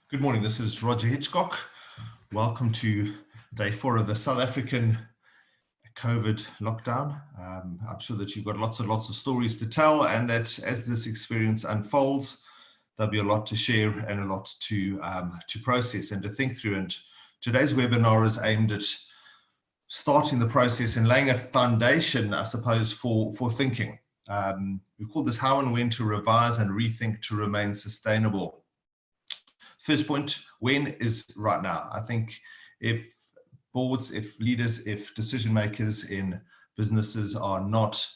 Good morning, this is Roger Hitchcock. Welcome to day 4 of the South African COVID lockdown. I'm sure that you've got lots of stories to tell, and that as this experience unfolds, there'll be a lot to share and a lot to process and to think through. And today's webinar is aimed at starting the process and laying a foundation, I suppose, for thinking. We've called this How and When to Revise and Rethink to Remain Sustainable. First point, when is right now. I think if boards, if leaders, if decision makers in businesses are not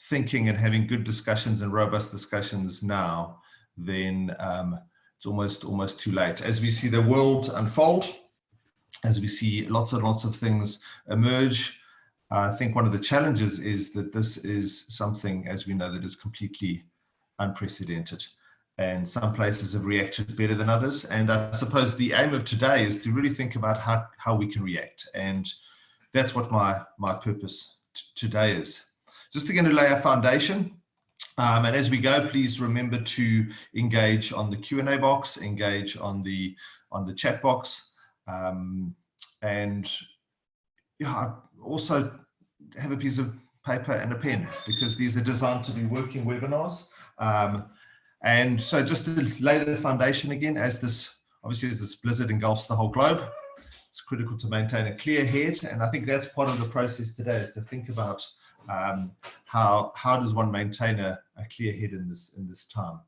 thinking and having good discussions and robust discussions now, then it's almost too late. As we see the world unfold, as we see lots and lots of things emerge, I think one of the challenges is that this is something, as we know, that is completely unprecedented. And some places have reacted better than others. And I suppose the aim of today is to really think about how we can react. And that's what my purpose today is. Just to lay a foundation. And as we go, please remember to engage on the Q&A box, engage on the chat box. And yeah, also have a piece of paper and a pen, because these are designed to be working webinars. And so just to lay the foundation again, as this blizzard engulfs the whole globe, it's critical to maintain a clear head. And I think that's part of the process today, is to think about how does one maintain a clear head in this time.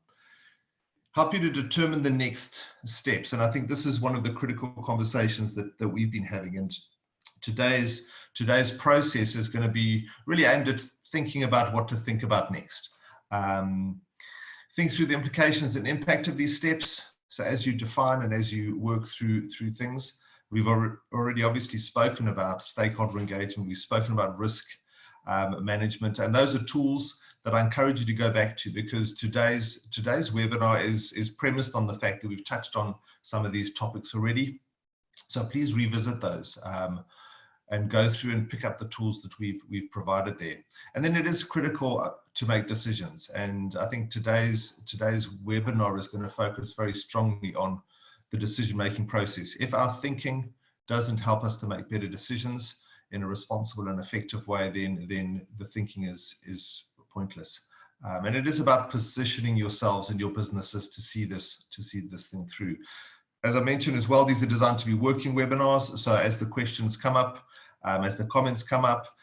Help you to determine the next steps. And I think this is one of the critical conversations that we've been having. And today's process is going to be really aimed at thinking about what to think about next. Think through the implications and impact of these steps. So as you define and as you work through things, we've already obviously spoken about stakeholder engagement. We've spoken about risk management, and those are tools that I encourage you to go back to, because today's webinar is premised on the fact that we've touched on some of these topics already. So please revisit those and go through and pick up the tools that we've provided there. And then it is critical to make decisions. And I think today's webinar is going to focus very strongly on the decision-making process. If our thinking doesn't help us to make better decisions in a responsible and effective way, then the thinking is pointless. And it is about positioning yourselves and your businesses to see this thing through. As I mentioned as well, these are designed to be working webinars. So as the questions come up, as the comments come up,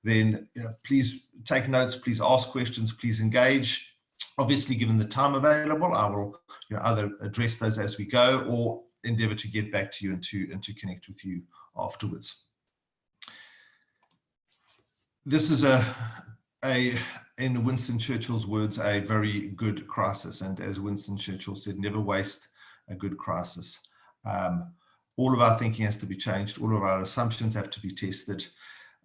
then please take notes, please ask questions, please engage. Obviously, given the time available, I will either address those as we go or endeavour to get back to you and to connect with you afterwards. This is in Winston Churchill's words, a very good crisis. And as Winston Churchill said, never waste a good crisis. All of our thinking has to be changed. All of our assumptions have to be tested.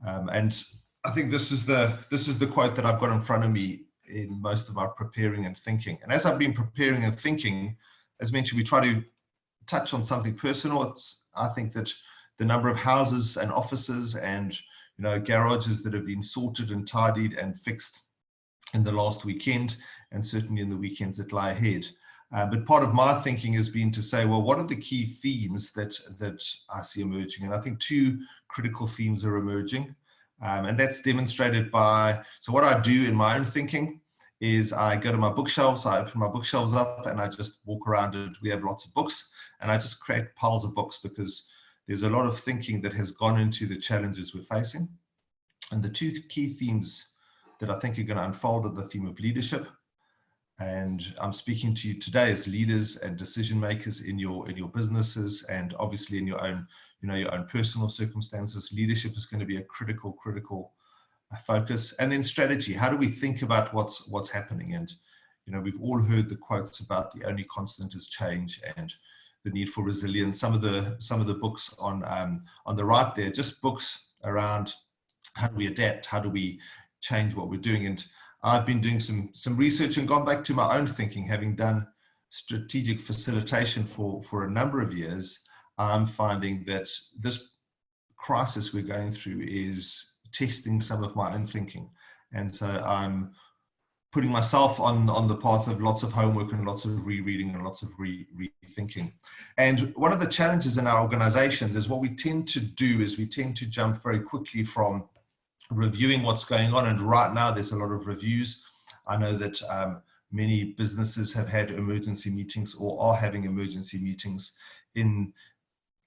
And I think this is the quote that I've got in front of me in most of our preparing and thinking. And as I've been preparing and thinking, as mentioned, we try to touch on something personal. I think that the number of houses and offices and garages that have been sorted and tidied and fixed in the last weekend, and certainly in the weekends that lie ahead. But part of my thinking has been to say, well, what are the key themes that I see emerging? And I think two critical themes are emerging. And that's demonstrated by, so what I do in my own thinking is I go to my bookshelves, I open my bookshelves up and I just walk around it. We have lots of books and I just create piles of books, because there's a lot of thinking that has gone into the challenges we're facing. And the two key themes that I think are going to unfold are the theme of leadership. And I'm speaking to you today as leaders and decision makers in your businesses, and obviously in your own personal circumstances. Leadership is going to be a critical focus. And then strategy. How do we think about what's happening? And we've all heard the quotes about the only constant is change and the need for resilience. Some of the books on the right there, just books around how do we adapt, how do we change what we're doing. And I've been doing some research and gone back to my own thinking, having done strategic facilitation for a number of years. I'm finding that this crisis we're going through is testing some of my own thinking. And so I'm putting myself on the path of lots of homework and lots of rereading and lots of rethinking. And one of the challenges in our organizations is what we tend to do is we tend to jump very quickly from reviewing what's going on. And right now there's a lot of reviews. I know that many businesses have had emergency meetings or are having emergency meetings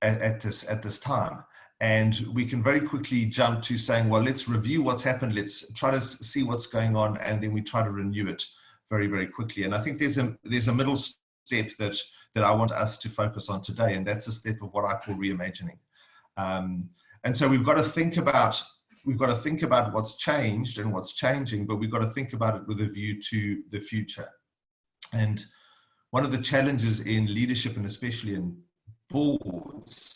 at this time. And we can very quickly jump to saying, well, let's review what's happened. Let's try to see what's going on. And then we try to renew it very, very quickly. And I think there's a middle step that I want us to focus on today. And that's a step of what I call reimagining. And so we've got to think about what's changed and what's changing, but we've got to think about it with a view to the future. And one of the challenges in leadership, and especially in boards,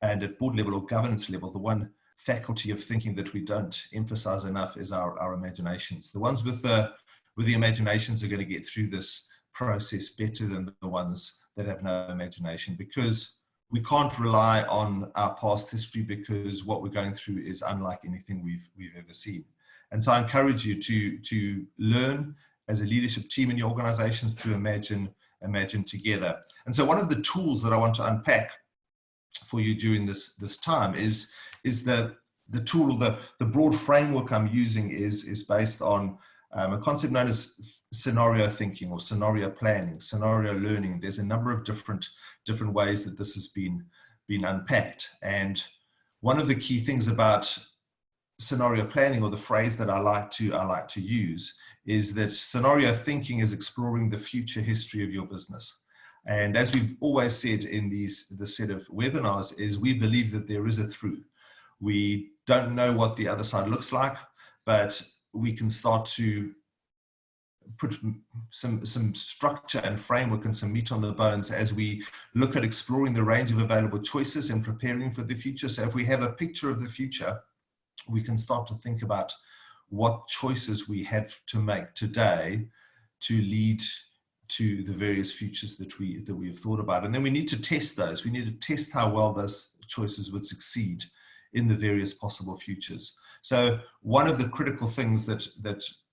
and at board level or governance level, the one faculty of thinking that we don't emphasize enough is our imaginations. The ones with the imaginations are going to get through this process better than the ones that have no imagination, because we can't rely on our past history, because what we're going through is unlike anything we've ever seen. And so I encourage you to learn as a leadership team in your organizations to imagine together. And so one of the tools that I want to unpack for you during this time is the tool, the broad framework I'm using is based on a concept known as scenario thinking or scenario planning, scenario learning. There's a number of different ways that this has been unpacked. And one of the key things about scenario planning, or the phrase that I like to use, is that scenario thinking is exploring the future history of your business. And as we've always said in this set of webinars, is we believe that there is a through. We don't know what the other side looks like, but we can start to put some structure and framework and some meat on the bones as we look at exploring the range of available choices and preparing for the future. So if we have a picture of the future, we can start to think about what choices we have to make today to lead to the various futures that we have thought about. And then we need to test those. We need to test how well those choices would succeed in the various possible futures. So one of the critical things that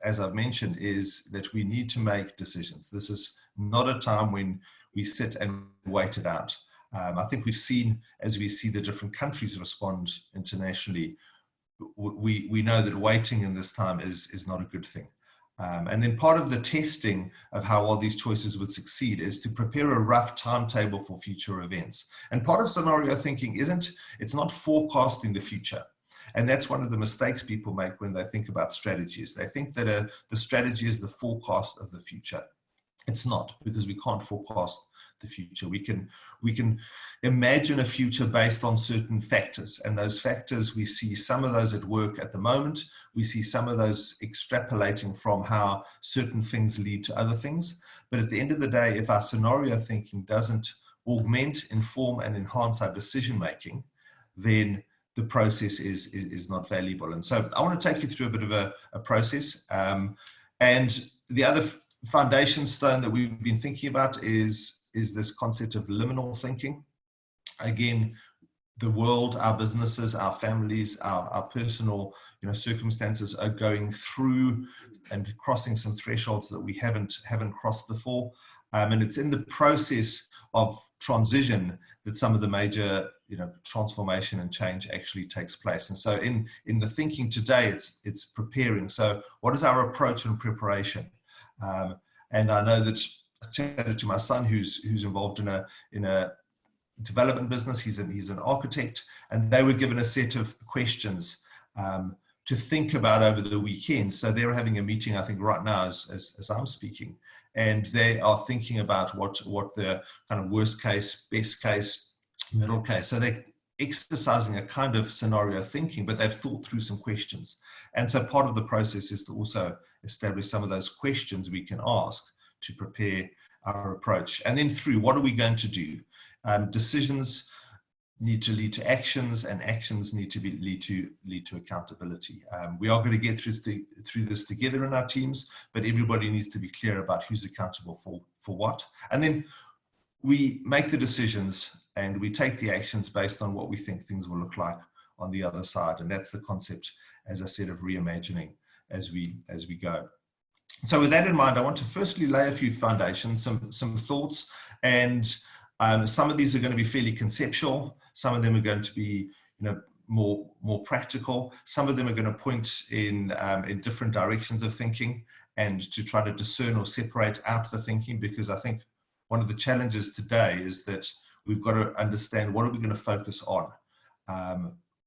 as I've mentioned, is that we need to make decisions. This is not a time when we sit and wait it out. I think we've seen, as we see the different countries respond internationally, we know that waiting in this time is not a good thing. And then part of the testing of how all these choices would succeed is to prepare a rough timetable for future events. And part of scenario thinking it's not forecasting the future. And that's one of the mistakes people make when they think about strategies. They think that the strategy is the forecast of the future. It's not, because we can't forecast the future. We can imagine a future based on certain factors, and those factors, we see some of those at work at the moment. We see some of those extrapolating from how certain things lead to other things. But at the end of the day, if our scenario thinking doesn't augment, inform, and enhance our decision making, then the process is not valuable. And so I want to take you through a bit of a process. And the other foundation stone that we've been thinking about is this concept of liminal thinking. Again, the world, our businesses, our families, our personal circumstances are going through and crossing some thresholds that we haven't crossed before. And it's in the process of transition that some of the major transformation and change actually takes place. And so in the thinking today, it's preparing. So what is our approach and preparation? And I know that I chatted to my son who's involved in a development business. He's an architect, and they were given a set of questions to think about over the weekend. So they're having a meeting, I think, right now as I'm speaking, and they are thinking about what the kind of worst case, best case, middle case. So they're exercising a kind of scenario thinking, but they've thought through some questions. And so part of the process is to also establish some of those questions we can ask to prepare our approach. And then through, what are we going to do? Decisions need to lead to actions, and actions need to lead to accountability. We are going to get through this together in our teams, but everybody needs to be clear about who's accountable for what. And then we make the decisions and we take the actions based on what we think things will look like on the other side. And that's the concept, as I said, of reimagining as we go. So with that in mind, I want to firstly lay a few foundations, some thoughts, and some of these are going to be fairly conceptual. Some of them are going to be, more practical. Some of them are going to point in different directions of thinking, and to try to discern or separate out the thinking, because I think one of the challenges today is that we've got to understand, what are we going to focus on?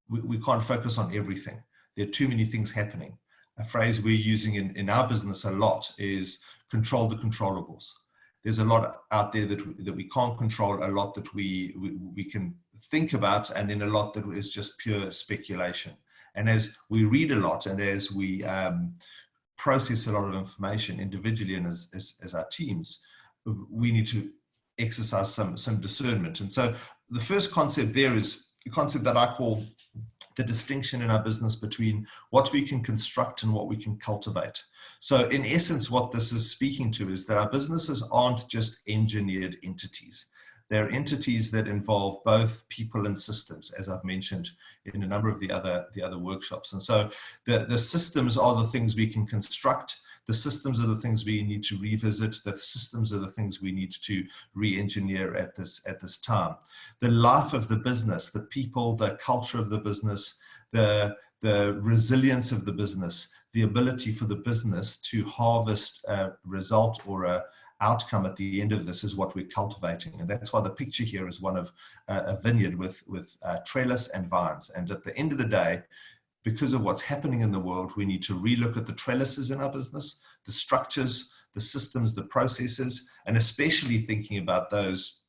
We can't focus on everything. There are too many things happening. A phrase we're using in our business a lot is control the controllables. There's a lot out there that we can't control, a lot that we can think about, and then a lot that is just pure speculation. And as we read a lot, and as we process a lot of information individually and as our teams, we need to exercise some discernment. And so the first concept there is a concept that I call the distinction in our business between what we can construct and what we can cultivate. So in essence, what this is speaking to is that our businesses aren't just engineered entities. They're entities that involve both people and systems, as I've mentioned in a number of the other workshops. And so the systems are the things we can construct. The systems are the things we need to revisit. The systems are the things we need to re-engineer at this time. The life of the business, the people, the culture of the business, the resilience of the business, the ability for the business to harvest a result or a outcome at the end of this is what we're cultivating. And that's why the picture here is one of a vineyard with trellis and vines. And at the end of the day, because of what's happening in the world, we need to relook at the trellises in our business, the structures, the systems, the processes, and especially thinking about those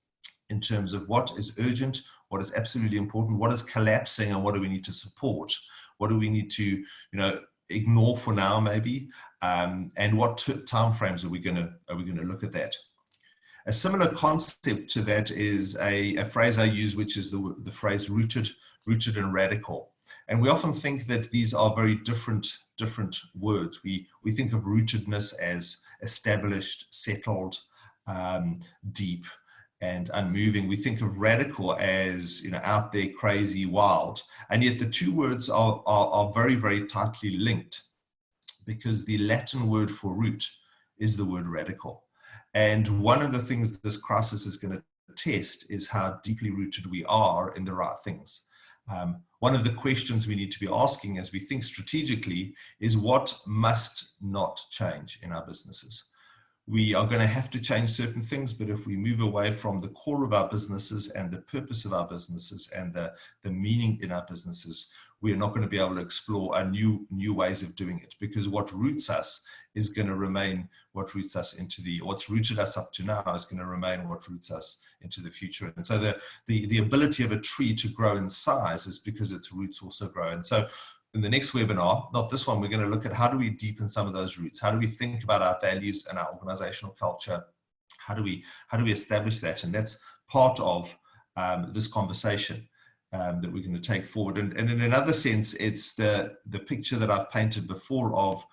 in terms of what is urgent, what is absolutely important, what is collapsing, and what do we need to support? What do we need to, ignore for now, maybe, and what timeframes are we going to look at that? A similar concept to that is a phrase I use, which is the phrase rooted and radical. And we often think that these are very different words. We think of rootedness as established, settled, deep, and unmoving. We think of radical as out there, crazy, wild. And yet the two words are very, very tightly linked, because the Latin word for root is the word radical. And one of the things that this crisis is going to test is how deeply rooted we are in the right things. One of the questions we need to be asking as we think strategically is, what must not change in our businesses? We are going to have to change certain things, but if we move away from the core of our businesses and the purpose of our businesses and the meaning in our businesses, we are not going to be able to explore new ways of doing it, because what roots us is going to remain what roots us what's rooted us up to now is going to remain what roots us into the future. And so the ability of a tree to grow in size is because its roots also grow. And so in the next webinar, not this one, we're going to look at how do we deepen some of those roots? How do we think about our values and our organizational culture? How do we establish that? And that's part of this conversation that we're going to take forward. And in another sense, it's the picture that I've painted before of,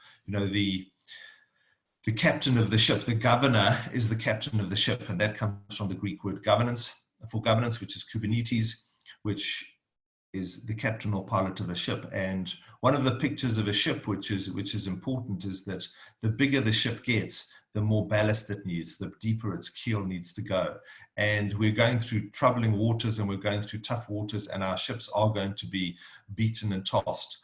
the captain of the ship. The governor is the captain of the ship, and that comes from the Greek word governance, which is Kubernetes, which is the captain or pilot of a ship. And one of the pictures of a ship, which is important, is that the bigger the ship gets, the more ballast it needs, the deeper its keel needs to go. And we're going through troubling waters, and we're going through tough waters, and our ships are going to be beaten and tossed.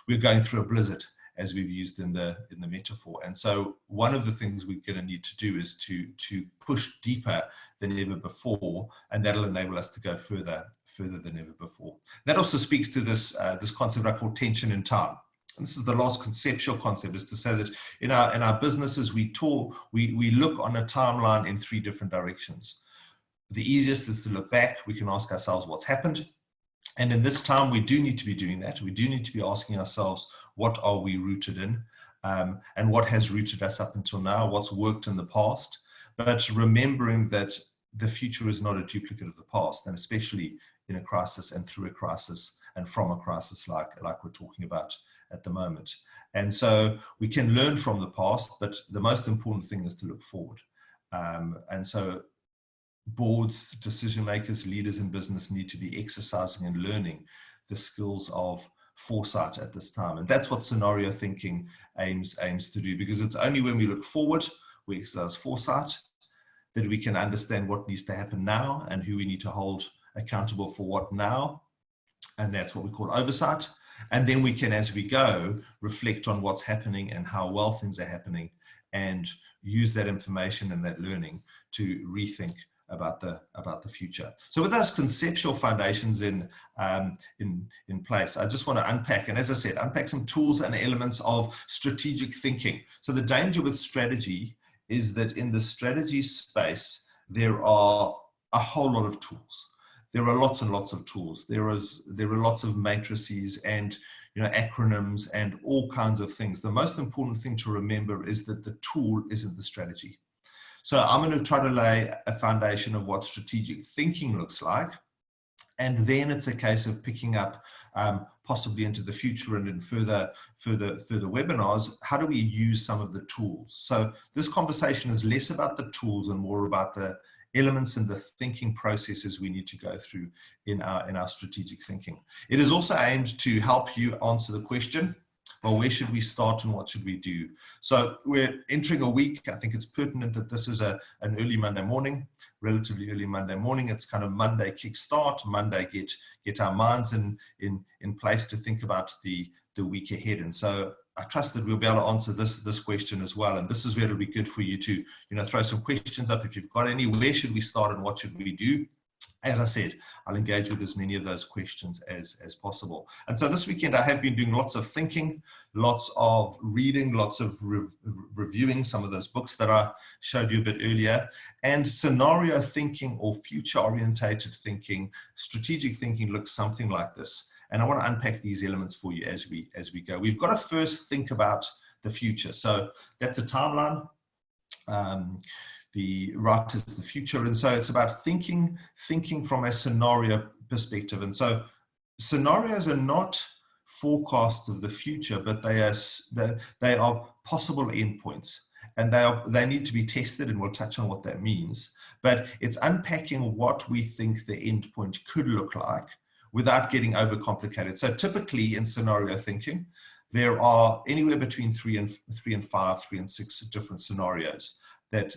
We're going through a blizzard, as we've used in the metaphor. And so one of the things we're going to need to do is to push deeper than ever before, and that'll enable us to go further than ever before. That also speaks to this concept I call tension in time. And this is the last conceptual concept, is to say that in our businesses, we look on a timeline in three different directions. The easiest is to look back. We can ask ourselves what's happened. And in this time, we do need to be doing that. We do need to be asking ourselves, what are we rooted in? And what has rooted us up until now? What's worked in the past? But remembering that the future is not a duplicate of the past, and especially in a crisis and through a crisis and from a crisis like we're talking about at the moment. And so we can learn from the past, but the most important thing is to look forward. And so boards, decision makers, leaders in business need to be exercising and learning the skills of foresight at this time. And that's what scenario thinking aims to do, because it's only when we look forward, we exercise foresight, that we can understand what needs to happen now and who we need to hold accountable for what now. And that's what we call oversight. And then we can, as we go, reflect on what's happening and how well things are happening, and use that information and that learning to rethink about the future. So with those conceptual foundations in place, I just want to unpack, and as I said, unpack some tools and elements of strategic thinking. So the danger with strategy is that in the strategy space, there are a whole lot of tools. There are lots and lots of tools. There are lots of matrices and acronyms and all kinds of things. The most important thing to remember is that the tool isn't the strategy. So I'm going to try to lay a foundation of what strategic thinking looks like. And then it's a case of picking up possibly into the future and in further webinars, how do we use some of the tools? So this conversation is less about the tools and more about the elements and the thinking processes we need to go through in our strategic thinking. It is also aimed to help you answer the question, well, where should we start and what should we do? So we're entering a week. I think it's pertinent that this is an early Monday morning, relatively early Monday morning. It's kind of Monday kickstart, Monday get our minds in place to think about the week ahead. And so I trust that we'll be able to answer this question as well. And this is where it'll be good for you to throw some questions up if you've got any. Where should we start and what should we do? As I said, I'll engage with as many of those questions as possible. And so this weekend I have been doing lots of thinking, lots of reading, lots of reviewing some of those books that I showed you a bit earlier. And scenario thinking or future-orientated thinking, strategic thinking looks something like this. And I want to unpack these elements for you as we go. We've got to first think about the future. So that's a timeline. The right is the future. And so it's about thinking from a scenario perspective. And so scenarios are not forecasts of the future, but they are possible endpoints. And they need to be tested, and we'll touch on what that means. But it's unpacking what we think the endpoint could look like without getting overcomplicated. So typically in scenario thinking, there are anywhere between 3 and 5, 3 and 6 different scenarios that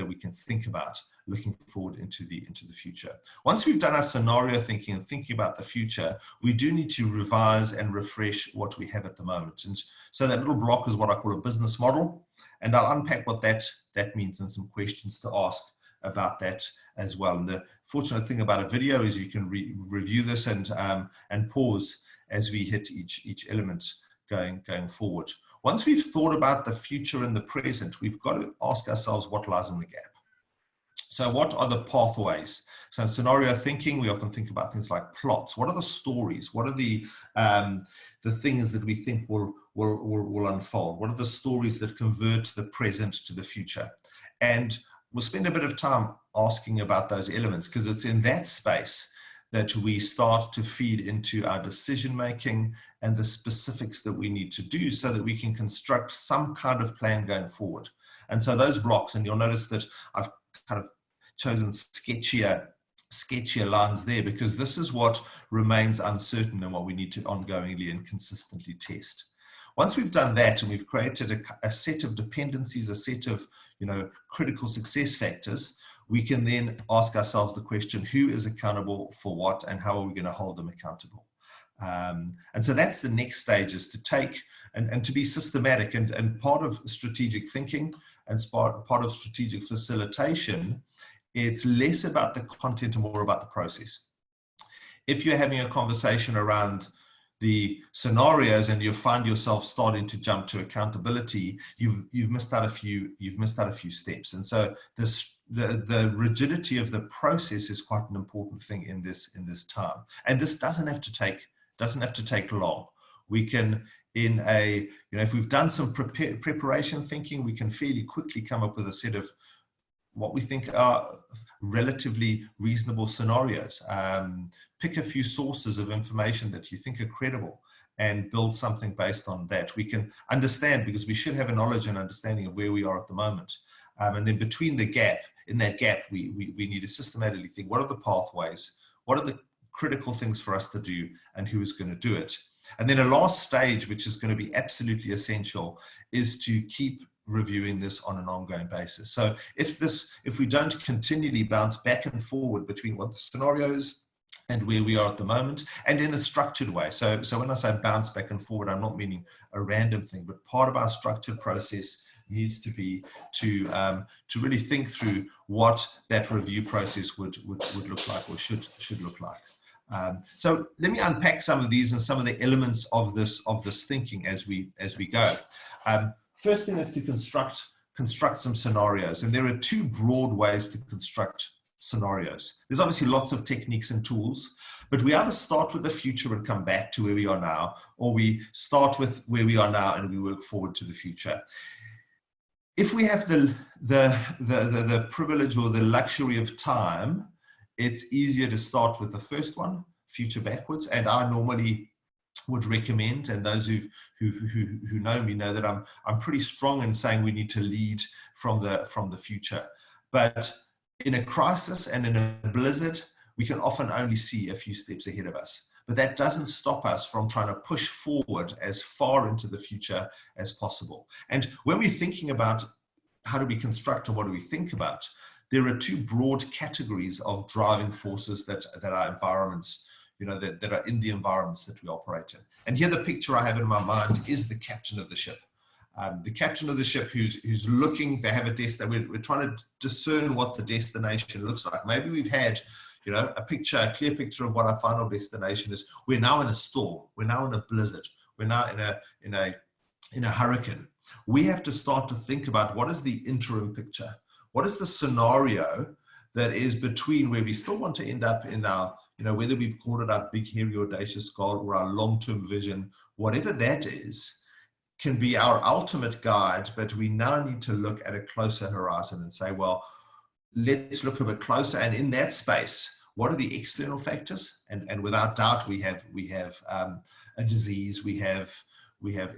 we can think about looking forward into the future. Once we've done our scenario thinking and thinking about the future, we do need to revise and refresh what we have at the moment. And so that little block is what I call a business model. And I'll unpack what that means and some questions to ask about that as well. And the fortunate thing about a video is you can review this and pause as we hit each element going forward. Once we've thought about the future and the present, we've got to ask ourselves what lies in the gap. So what are the pathways? So in scenario thinking, we often think about things like plots. What are the stories? What are the things that we think will unfold? What are the stories that convert the present to the future? And we'll spend a bit of time asking about those elements, because it's in that space that we start to feed into our decision making and the specifics that we need to do so that we can construct some kind of plan going forward. And so those blocks, and you'll notice that I've kind of chosen sketchier lines there, because this is what remains uncertain and what we need to ongoingly and consistently test. Once we've done that and we've created a set of dependencies, a set of critical success factors, we can then ask ourselves the question, who is accountable for what and how are we going to hold them accountable? And so that's the next stage, is to take and to be systematic. And part of strategic thinking and part of strategic facilitation, it's less about the content and more about the process. If you're having a conversation around the scenarios and you find yourself starting to jump to accountability, you've missed out a few steps. And so the rigidity of the process is quite an important thing in this time. And this doesn't have to take long. We can, if we've done some preparation thinking, we can fairly quickly come up with a set of what we think are relatively reasonable scenarios. Pick a few sources of information that you think are credible and build something based on that. We can understand, because we should have a knowledge and understanding of where we are at the moment. And then in that gap, we need to systematically think, what are the pathways? What are the critical things for us to do, and who is going to do it? And then a last stage, which is going to be absolutely essential, is to keep reviewing this on an ongoing basis. So if we don't continually bounce back and forward between what the scenario is and where we are at the moment, and in a structured way. So when I say bounce back and forward, I'm not meaning a random thing, but part of our structured process needs to be to really think through what that review process would look like, or should look like. So let me unpack some of these and some of the elements of this thinking as we go. First thing is to construct some scenarios, and there are two broad ways to construct scenarios. There's obviously lots of techniques and tools, but we either start with the future and come back to where we are now, or we start with where we are now and we work forward to the future. If we have the privilege or the luxury of time, it's easier to start with the first one, future backwards. And I normally would recommend, and those who know me know that I'm pretty strong in saying we need to lead from the future. But in a crisis and in a blizzard, we can often only see a few steps ahead of us. But that doesn't stop us from trying to push forward as far into the future as possible. And when we're thinking about how do we construct and what do we think about, there are two broad categories of driving forces that our environments, that are in the environments that we operate in. And here the picture I have in my mind is the captain of the ship. The captain of the ship who's looking, they have a destination. We're trying to discern what the destination looks like. Maybe we've had a clear picture of what our final destination is. We're now in a storm. We're now in a blizzard. We're now in a hurricane. We have to start to think about what is the interim picture. What is the scenario that is between where we still want to end up in our, whether we've called it our big, hairy, audacious goal or our long-term vision, whatever that is, can be our ultimate guide, but we now need to look at a closer horizon and say, well, let's look a bit closer. And in that space, what are the external factors? And without doubt, we have a disease, we have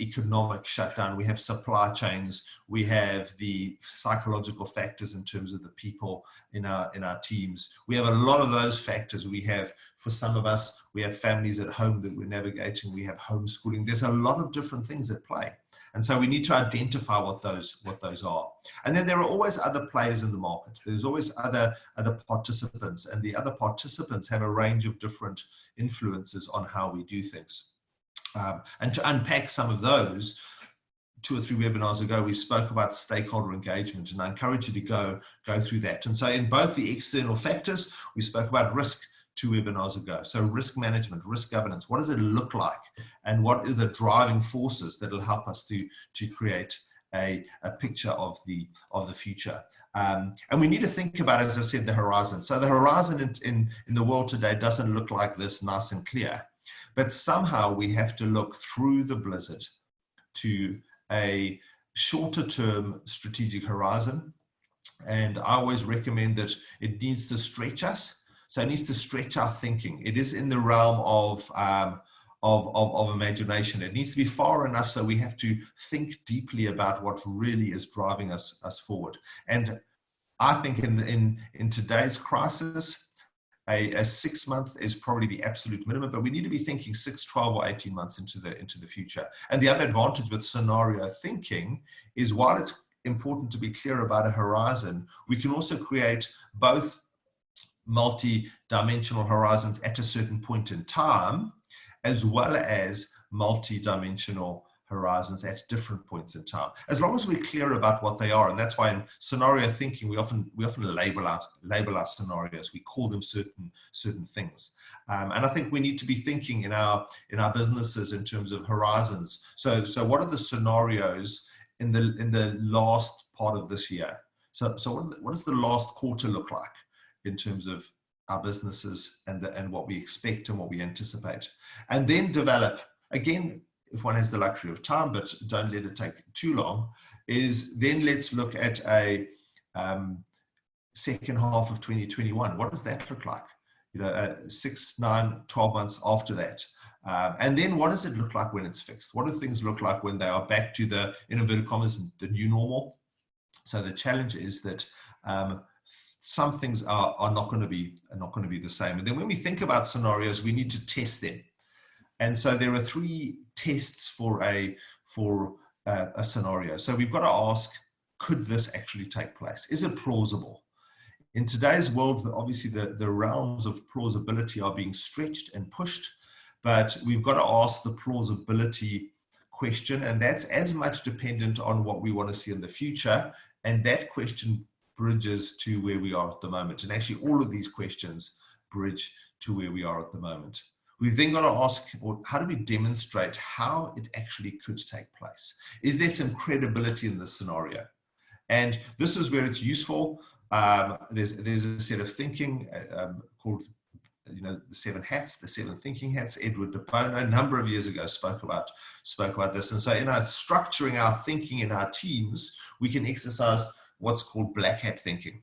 economic shutdown, we have supply chains, we have the psychological factors in terms of the people in our teams. We have a lot of those factors. We have, for some of us, we have families at home that we're navigating. We have homeschooling. There's a lot of different things at play. And so we need to identify what those are. And then there are always other players in the market. There's always other participants, and the other participants have a range of different influences on how we do things. And to unpack some of those, 2 or 3 webinars ago, we spoke about stakeholder engagement, and I encourage you to go through that. And so in both the external factors, we spoke about risk 2 webinars ago. So risk management, risk governance, what does it look like? And what are the driving forces that will help us to create a picture of the future? And we need to think about, as I said, the horizon. So the horizon in the world today doesn't look like this nice and clear. But somehow we have to look through the blizzard to a shorter term strategic horizon. And I always recommend that it needs to stretch us. So it needs to stretch our thinking. It is in the realm of imagination. It needs to be far enough so we have to think deeply about what really is driving us forward. And I think in today's crisis, a 6 month is probably the absolute minimum, but we need to be thinking 6, 12, or 18 months into the future. And the other advantage with scenario thinking is, while it's important to be clear about a horizon, we can also create both multi-dimensional horizons at a certain point in time, as well as multi-dimensional horizons at different points in time, as long as we're clear about what they are. And that's why in scenario thinking, we often label our scenarios. We call them certain things. And I think we need to be thinking in our businesses in terms of horizons. So what are the scenarios in the last part of this year? So what does the last quarter look like in terms of our businesses and what we expect and what we anticipate? And then develop, again, if one has the luxury of time, but don't let it take too long, is then let's look at a second half of 2021. What does that look like? 6, 9, 12 months after that. And then what does it look like when it's fixed? What do things look like when they are back to the, in inverted commas, the new normal? So the challenge is that some things are not going to be the same. And then when we think about scenarios, we need to test them. And so there are 3 tests for a scenario. So we've got to ask, could this actually take place? Is it plausible? In today's world, obviously the realms of plausibility are being stretched and pushed, but we've got to ask the plausibility question, and that's as much dependent on what we want to see in the future, and that question bridges to where we are at the moment. And actually all of these questions bridge to where we are at the moment. We've then got to ask, well, how do we demonstrate how it actually could take place? Is there some credibility in this scenario? And this is where it's useful. There's a set of thinking called, the 7 hats, the 7 thinking hats. Edward de Bono, a number of years ago, spoke about this. And so in our structuring our thinking in our teams, we can exercise what's called black hat thinking.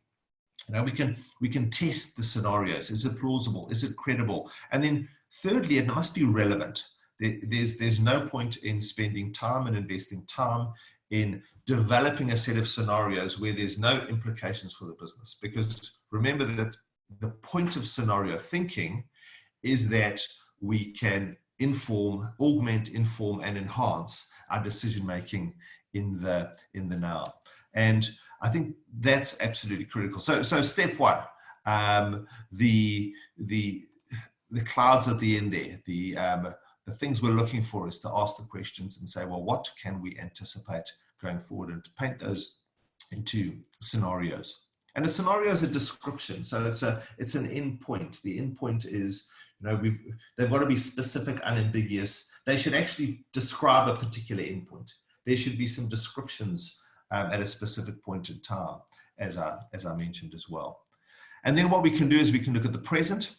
We can test the scenarios. Is it plausible? Is it credible? And then thirdly, it must be relevant. There's no point in spending time and investing time in developing a set of scenarios where there's no implications for the business. Because remember that the point of scenario thinking is that we can augment, inform, and enhance our decision making in the now. And I think that's absolutely critical. So step 1, the clouds at the end there, the things we're looking for is to ask the questions and say, well, what can we anticipate going forward, and to paint those into scenarios. And a scenario is a description. So it's an endpoint. The endpoint is, they've got to be specific, unambiguous. They should actually describe a particular endpoint. There should be some descriptions at a specific point in time, as I mentioned as well. And then what we can do is we can look at the present,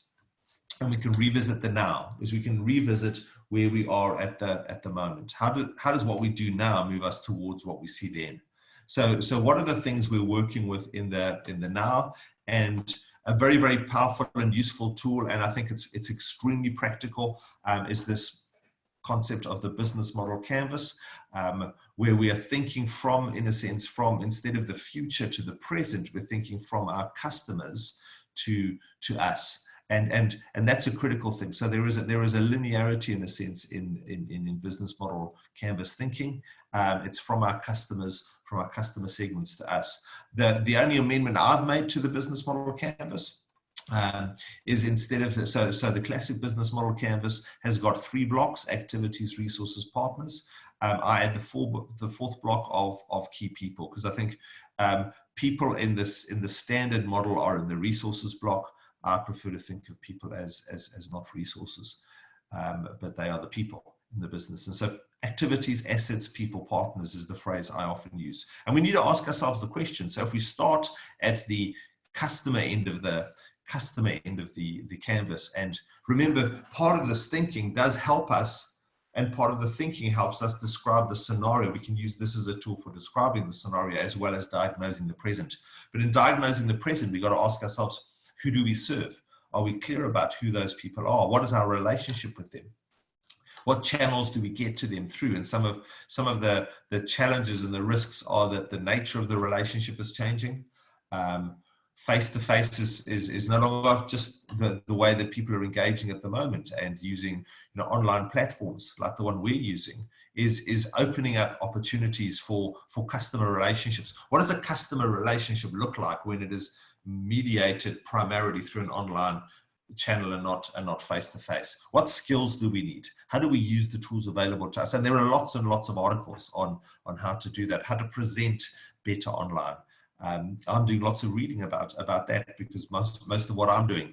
and we can revisit the now, is we can revisit where we are at the moment. How does what we do now move us towards what we see then? So what are the things we're working with in the now? And a very, very powerful and useful tool, and I think it's extremely practical, is this concept of the business model canvas, where we are thinking from, in a sense, from, instead of the future to the present, we're thinking from our customers to us. And that's a critical thing. So there is a linearity, in a sense, in business model canvas thinking. It's from our customers, from our customer segments to us. The only amendment I've made to the business model canvas is, instead of, so the classic business model canvas has got 3 blocks: activities, resources, partners. I add the fourth block of key people, because I think people in the standard model are in the resources block. I prefer to think of people as not resources, but they are the people in the business. And so activities, assets, people, partners is the phrase I often use. And we need to ask ourselves the question. So if we start at the customer end of the canvas, and remember, part of this thinking does help us, and part of the thinking helps us describe the scenario. We can use this as a tool for describing the scenario as well as diagnosing the present. But in diagnosing the present, we've got to ask ourselves, who do we serve? Are we clear about who those people are? What is our relationship with them? What channels do we get to them through? And some of the challenges and the risks are that the nature of the relationship is changing. Face-to-face is no longer just the way that people are engaging at the moment, and using online platforms like the one we're using is opening up opportunities for customer relationships. What does a customer relationship look like when it is mediated primarily through an online channel and not face-to-face? What skills do we need? How do we use the tools available to us? And there are lots and lots of articles on how to do that, how to present better online. I'm doing lots of reading about that, because most of what I'm doing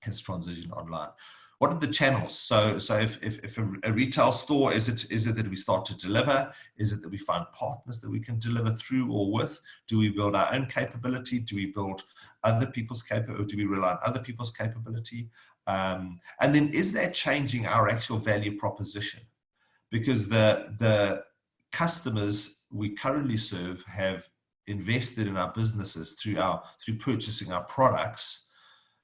has transitioned online. What are the channels? So if a retail store, is it that we start to deliver? Is it that we find partners that we can deliver through or with? Do we build our own capability? Do we build other people's capability? Or do we rely on other people's capability? And then, is that changing our actual value proposition? Because the customers we currently serve have invested in our businesses through purchasing our products,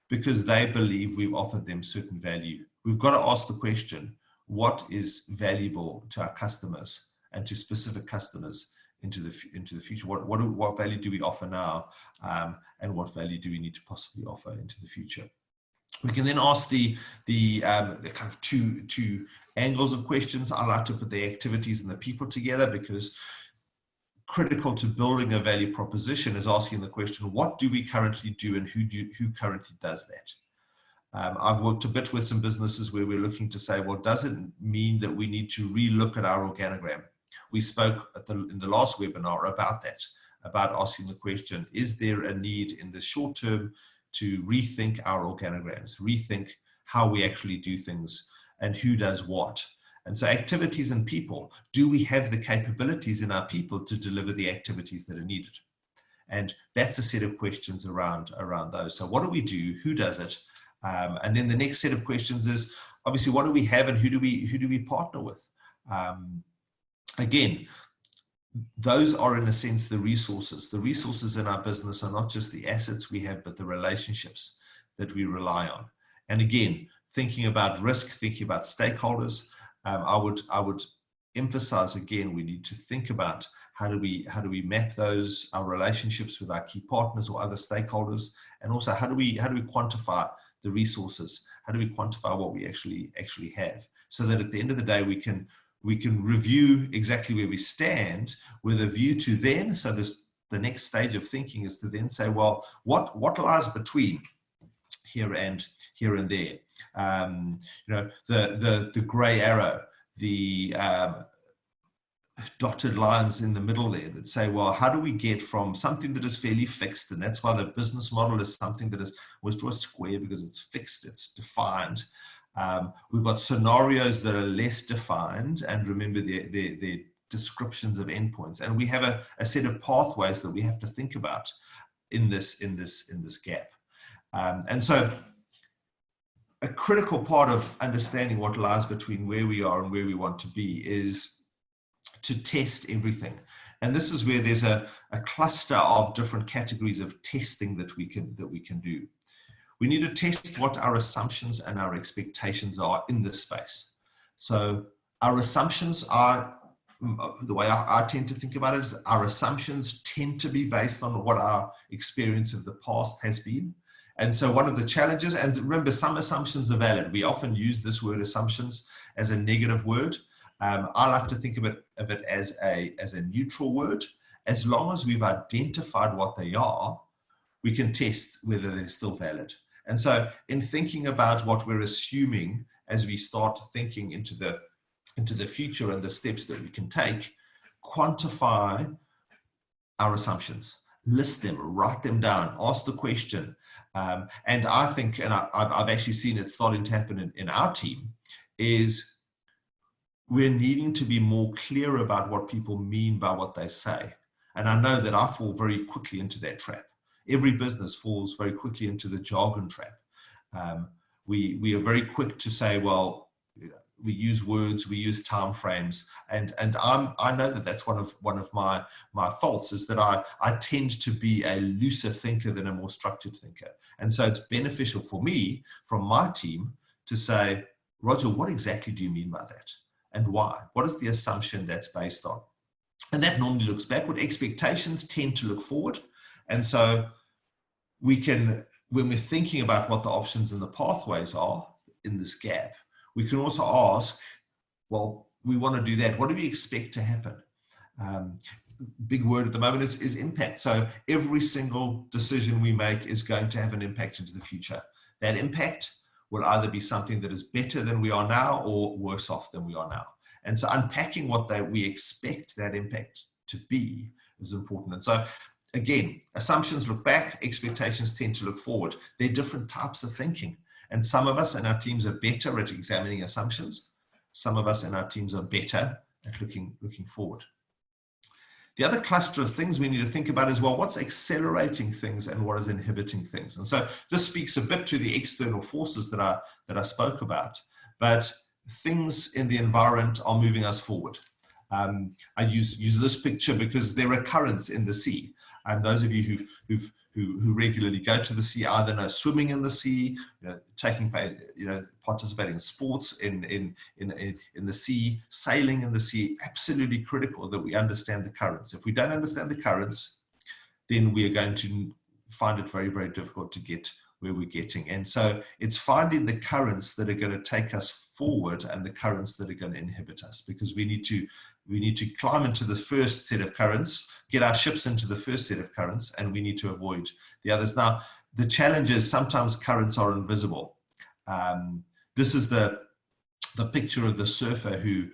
because they believe we've offered them certain value. We've got to ask the question, what is valuable to our customers and to specific customers into the future? What value do we offer now, and what value do we need to possibly offer into the future? We can then ask the kind of two angles of questions. I like to put the activities and the people together, because critical to building a value proposition is asking the question, what do we currently do, and who currently does that? I've worked a bit with some businesses where we're looking to say, well, does it mean that we need to relook at our organogram? We spoke in the last webinar about that, about asking the question, is there a need in the short term to rethink our organograms, rethink how we actually do things and who does what? And so activities and people, do we have the capabilities in our people to deliver the activities that are needed? And that's a set of questions around those. So what do we do? Who does it? And then the next set of questions is obviously, what do we have and who do we partner with? Again, those are in a sense the resources. The resources in our business are not just the assets we have, but the relationships that we rely on. And again, thinking about risk, thinking about stakeholders, I would emphasize again, we need to think about how do we map our relationships with our key partners or other stakeholders, and also how do we quantify the resources? How do we quantify what we actually have, so that at the end of the day we can review exactly where we stand with a view to then, so the next stage of thinking is to then say, well, what lies between here and there? The gray arrow, the dotted lines in the middle there that say, well, how do we get from something that is fairly fixed, and that's why the business model is something that was draw a square, because it's fixed, it's defined. We've got scenarios that are less defined, and remember their descriptions of endpoints, and we have a set of pathways that we have to think about in this gap. And so a critical part of understanding what lies between where we are and where we want to be is to test everything. And this is where there's a cluster of different categories of testing that we can do. We need to test what our assumptions and our expectations are in this space. So our assumptions are, the way I tend to think about it is, our assumptions tend to be based on what our experience of the past has been. And so one of the challenges, and remember, some assumptions are valid. We often use this word assumptions as a negative word. I like to think of it as a neutral word. As long as we've identified what they are, we can test whether they're still valid. And so in thinking about what we're assuming as we start thinking into the future and the steps that we can take, quantify our assumptions, list them, write them down, ask the question. And I think, and I've actually seen it starting to happen in our team, is we're needing to be more clear about what people mean by what they say. And I know that I fall very quickly into that trap. Every business falls very quickly into the jargon trap. We are very quick to say, well, we use words, we use time frames, and I know that that's one of my faults, is that I tend to be a looser thinker than a more structured thinker. And so it's beneficial for me, from my team, to say, Roger, what exactly do you mean by that? And why? What is the assumption that's based on? And that normally looks backward. Expectations tend to look forward. And so we can, when we're thinking about what the options and the pathways are in this gap, we can also ask, well, we want to do that. What do we expect to happen? Big word at the moment is impact. So every single decision we make is going to have an impact into the future. That impact will either be something that is better than we are now or worse off than we are now. And so unpacking what we expect that impact to be is important. And so again, assumptions look back, expectations tend to look forward. They're different types of thinking. And some of us in our teams are better at examining assumptions. Some of us in our teams are better at looking forward. The other cluster of things we need to think about is, well, what's accelerating things and what is inhibiting things? And so this speaks a bit to the external forces that I spoke about, but things in the environment are moving us forward. I use this picture because there are currents in the sea. And those of you who regularly go to the sea either know swimming in the sea, participating in sports in the sea, sailing in the sea. Absolutely critical that we understand the currents. If we don't understand the currents, then we are going to find it very, very difficult to get we're getting. And so it's finding the currents that are going to take us forward and the currents that are going to inhibit us, because we need to climb into the first set of currents, get our ships into the first set of currents, and we need to avoid the others. Now, the challenge is sometimes currents are invisible. This is the picture of the surfer who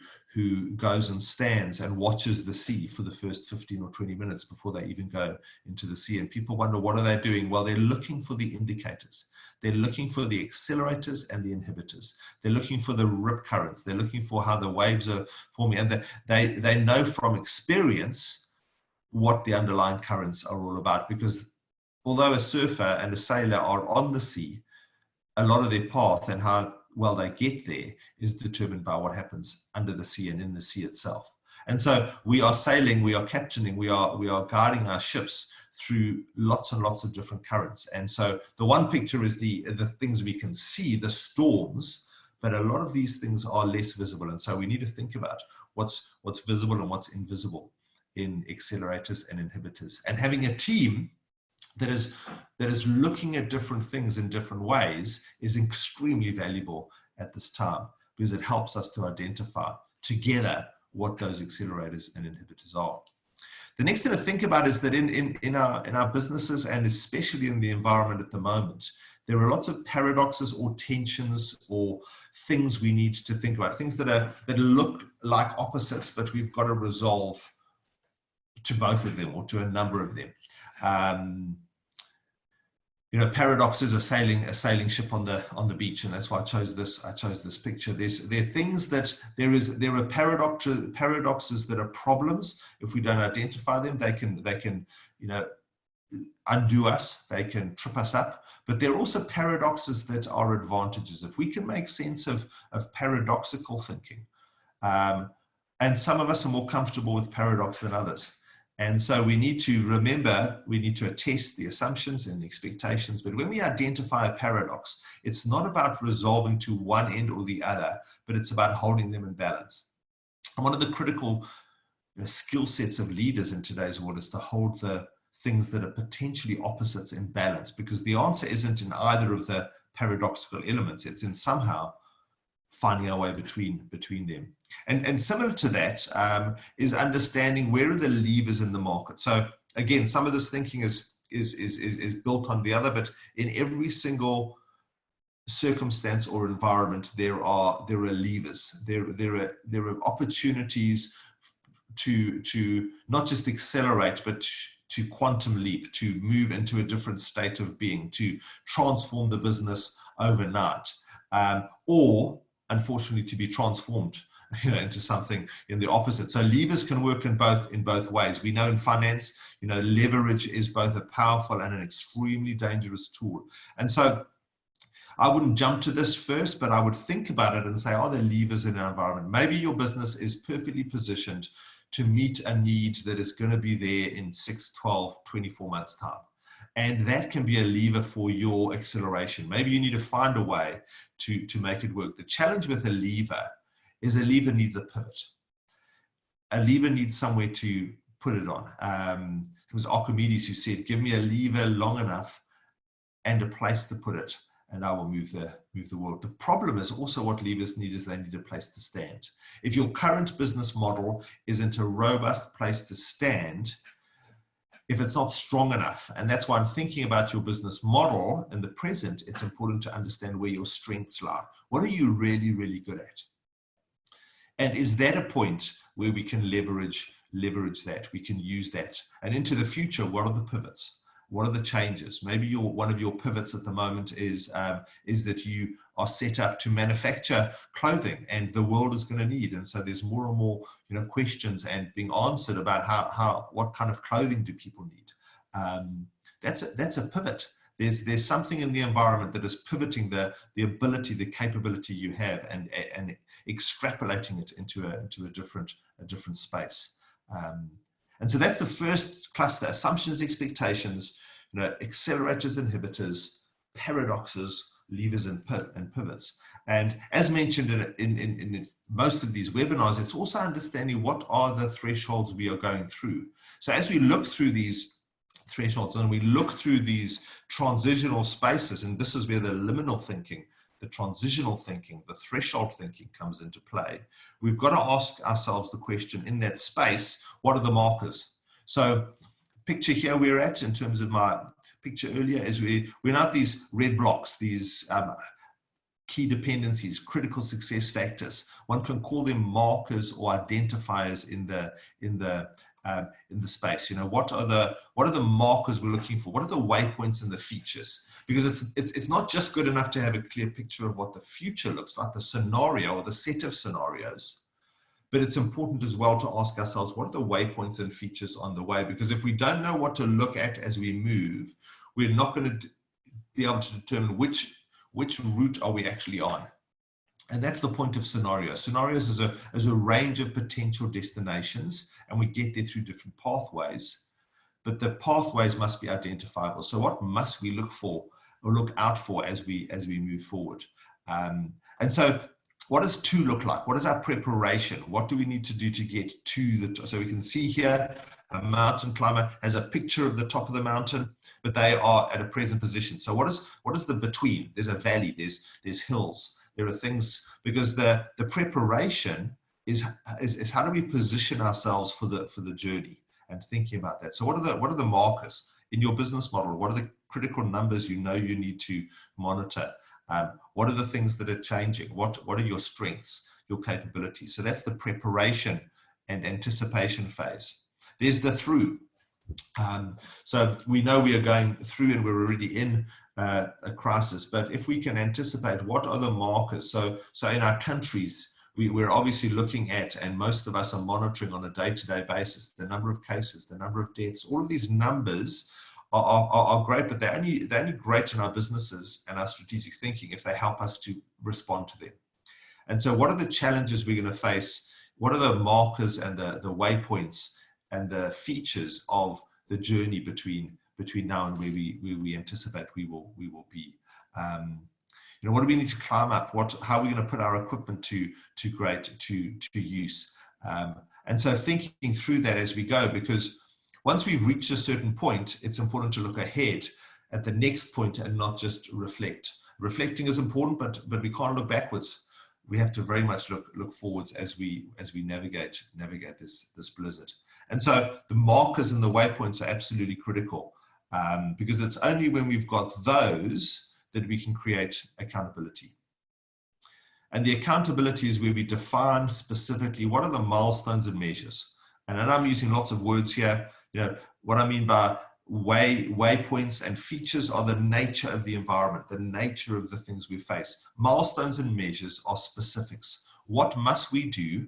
goes and stands and watches the sea for the first 15 or 20 minutes before they even go into the sea. And people wonder, what are they doing? Well, they're looking for the indicators. They're looking for the accelerators and the inhibitors. They're looking for the rip currents. They're looking for how the waves are forming. And they know from experience what the underlying currents are all about, because although a surfer and a sailor are on the sea, a lot of their path and how well they get there is determined by what happens under the sea and in the sea itself. And so we are sailing, we are captaining, we are guiding our ships through lots and lots of different currents. And so the one picture is the things we can see, the storms, but a lot of these things are less visible. And so we need to think about what's visible and what's invisible in accelerators and inhibitors. And having a team that is looking at different things in different ways is extremely valuable at this time, because it helps us to identify together what those accelerators and inhibitors are. The next thing to think about is that in our businesses, and especially in the environment at the moment, there are lots of paradoxes or tensions or things we need to think about, things that look like opposites, but we've got to resolve to both of them or to a number of them. Paradoxes are sailing ship on the beach, and that's why I chose this picture. There are things that there are paradoxes that are problems. If we don't identify them, they can undo us, they can trip us up. But there are also paradoxes that are advantages. If we can make sense of paradoxical thinking, and some of us are more comfortable with paradox than others. And so we need to remember, we need to attest the assumptions and the expectations. But when we identify a paradox, it's not about resolving to one end or the other, but it's about holding them in balance. And one of the critical skill sets of leaders in today's world is to hold the things that are potentially opposites in balance, because the answer isn't in either of the paradoxical elements. It's in somehow finding our way between them. And similar to that is understanding where are the levers in the market. So again, some of this thinking is built on the other, but in every single circumstance or environment, there are levers. There are opportunities to not just accelerate, but to quantum leap, to move into a different state of being, to transform the business overnight, or unfortunately to be transformed into something in the opposite. So levers can work in both ways. We know in finance, leverage is both a powerful and an extremely dangerous tool. And so I wouldn't jump to this first, but I would think about it and say, are there levers in our environment? Maybe your business is perfectly positioned to meet a need that is going to be there in 6, 12, 24 months time. And that can be a lever for your acceleration. Maybe you need to find a way to make it work. The challenge with a lever is a lever needs a pivot. A lever needs somewhere to put it on. It was Archimedes who said, give me a lever long enough and a place to put it, and I will move the world. The problem is also what levers need is they need a place to stand. If your current business model isn't a robust place to stand, if it's not strong enough, and that's why I'm thinking about your business model in the present, it's important to understand where your strengths lie. What are you really, really good at? And is that a point where we can leverage that, we can use that? And into the future, what are the pivots? What are the changes? Maybe one of your pivots at the moment is that you are set up to manufacture clothing, and the world is going to need. And so there's more and more questions and being answered about what kind of clothing do people need. That's a pivot. There's something in the environment that is pivoting the ability, the capability you have, and extrapolating it into a different space. And so that's the first cluster: assumptions, expectations, accelerators, inhibitors, paradoxes, levers, and pivots. And as mentioned in most of these webinars, it's also understanding what are the thresholds we are going through. So as we look through these thresholds, and we look through these transitional spaces, and this is where the liminal thinking, the transitional thinking, the threshold thinking comes into play. We've got to ask ourselves the question, in that space, what are the markers? So picture here we're at, in terms of my picture earlier, is we're now at these red blocks, these key dependencies, critical success factors. One can call them markers or identifiers in the space. You know, what are the markers we're looking for? What are the waypoints and the features? Because it's not just good enough to have a clear picture of what the future looks like, the scenario or the set of scenarios, but it's important as well to ask ourselves, what are the waypoints and features on the way? Because if we don't know what to look at as we move, we're not going to be able to determine which route are we actually on. And that's the point of scenarios. Scenarios is a range of potential destinations, and we get there through different pathways, but the pathways must be identifiable. So what must we look for or look out for as we move forward? And so what does 2 look like? What is our preparation? What do we need to do to get to the top? So we can see here, a mountain climber has a picture of the top of the mountain, but they are at a present position. So what is the between? There's a valley, there's hills. There are things, because the preparation is how do we position ourselves for the journey, and thinking about that. So what are the markers in your business model? What are the critical numbers you need to monitor? What are the things that are changing? What are your strengths, your capabilities? So that's the preparation and anticipation phase. There's the through. So we know we are going through and we're already in a crisis, but if we can anticipate what are the markers. So in our countries, we're obviously looking at, and most of us are monitoring on a day-to-day basis, the number of cases, the number of deaths. All of these numbers are great, but they're only great in our businesses and our strategic thinking if they help us to respond to them. And so what are the challenges we're going to face? What are the markers and the waypoints and the features of the journey between now and where we anticipate we will be? You know, what do we need to climb up? How are we going to put our equipment to use? And so thinking through that as we go, because once we've reached a certain point, it's important to look ahead at the next point and not just reflect. Reflecting is important, but we can't look backwards. We have to very much look forwards as we navigate this blizzard. And so the markers and the waypoints are absolutely critical, because it's only when we've got those that we can create accountability. And the accountability is where we define specifically what are the milestones and measures. And I'm using lots of words here. You know, what I mean by waypoints and features are the nature of the environment, the nature of the things we face. Milestones and measures are specifics. What must we do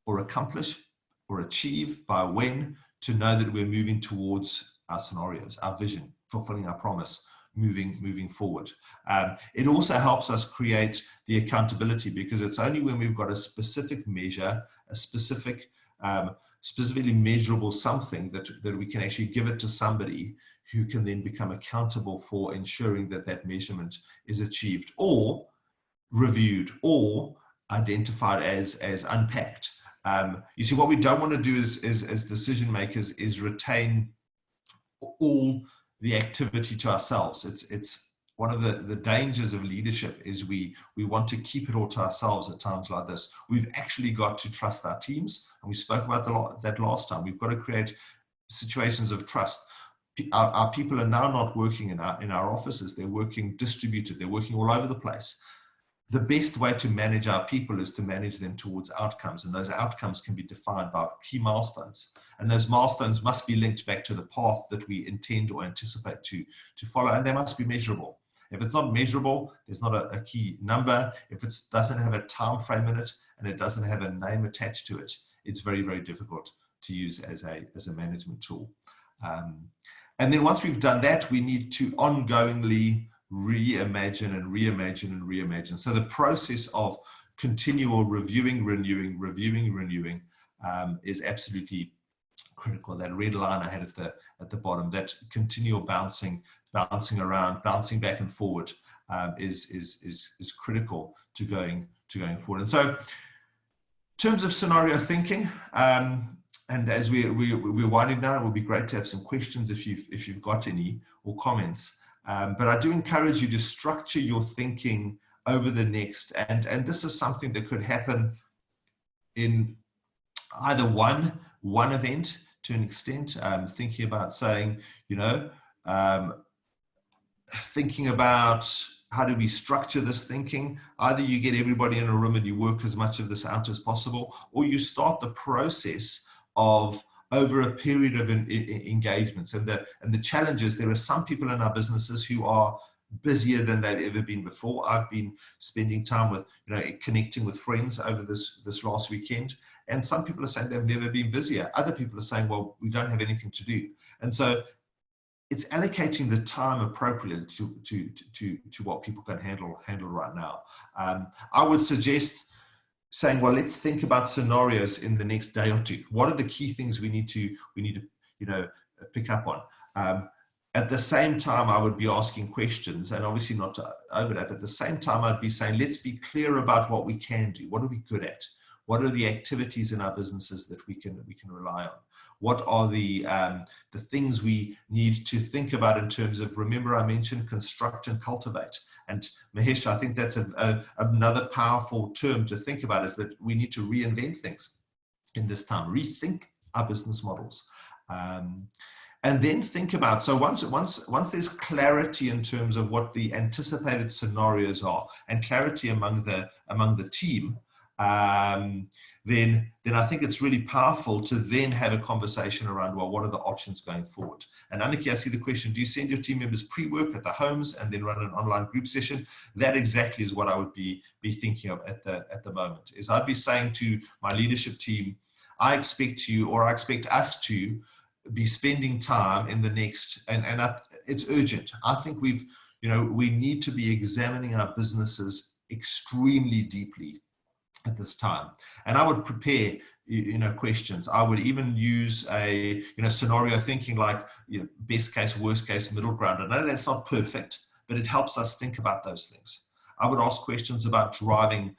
or accomplish or achieve by when to know that we're moving towards our scenarios, our vision, fulfilling our promise, moving forward. It also helps us create the accountability, because it's only when we've got a specific measure, a specifically measurable something that we can actually give it to somebody who can then become accountable for ensuring that measurement is achieved or reviewed or identified as unpacked. You see, what we don't want to do as decision makers is retain all the activity to ourselves. It's one of the dangers of leadership is we want to keep it all to ourselves at times like this. We've actually got to trust our teams, and we spoke about that last time. We've got to create situations of trust. Our people are now not working in our offices. They're working distributed. They're working all over the place. The best way to manage our people is to manage them towards outcomes, and those outcomes can be defined by key milestones. And those milestones must be linked back to the path that we intend or anticipate to follow, and they must be measurable. If it's not measurable, there's not a key number. If it doesn't have a time frame in it and it doesn't have a name attached to it, it's very, very difficult to use as a management tool. And then once we've done that, we need to ongoingly reimagine and reimagine and reimagine. So the process of continual reviewing, renewing is absolutely critical. That red line I had at the bottom, that continual bouncing around, bouncing back and forward, is critical to going forward. And so, in terms of scenario thinking, And as we're winding down, it would be great to have some questions if you've got any, or comments. But I do encourage you to structure your thinking over the next, and this is something that could happen in either one event to an extent, thinking about saying, thinking about how do we structure this thinking. Either you get everybody in a room and you work as much of this out as possible, or you start the process of over a period of engagements. And the challenge is there are some people in our businesses who are busier than they've ever been before. I've been spending time with, connecting with friends over this last weekend. And some people are saying they've never been busier. Other people are saying, well, we don't have anything to do. And so it's allocating the time appropriately to what people can handle right now. I would suggest saying, well, let's think about scenarios in the next day or two. What are the key things we need to pick up on? At the same time, I would be asking questions, and obviously not to overlap. At the same time, I'd be saying, let's be clear about what we can do. What are we good at? What are the activities in our businesses that we can rely on? What are the things we need to think about in terms of, remember I mentioned construct and cultivate. And Mahesh, I think that's another powerful term to think about, is that we need to reinvent things in this time, rethink our business models. And then think about, so once there's clarity in terms of what the anticipated scenarios are, and clarity among the team, then I think it's really powerful to then have a conversation around, well, what are the options going forward? And Anneke, I see the question, do you send your team members pre-work at the homes and then run an online group session? That exactly is what I would be thinking of at the moment, is I'd be saying to my leadership team, I expect you, or I expect us to be spending time in the next, it's urgent. I think we need to be examining our businesses extremely deeply at this time. And I would prepare, questions. I would even use a, scenario thinking, like, best case, worst case, middle ground. I know that's not perfect, but it helps us think about those things. I would ask questions about driving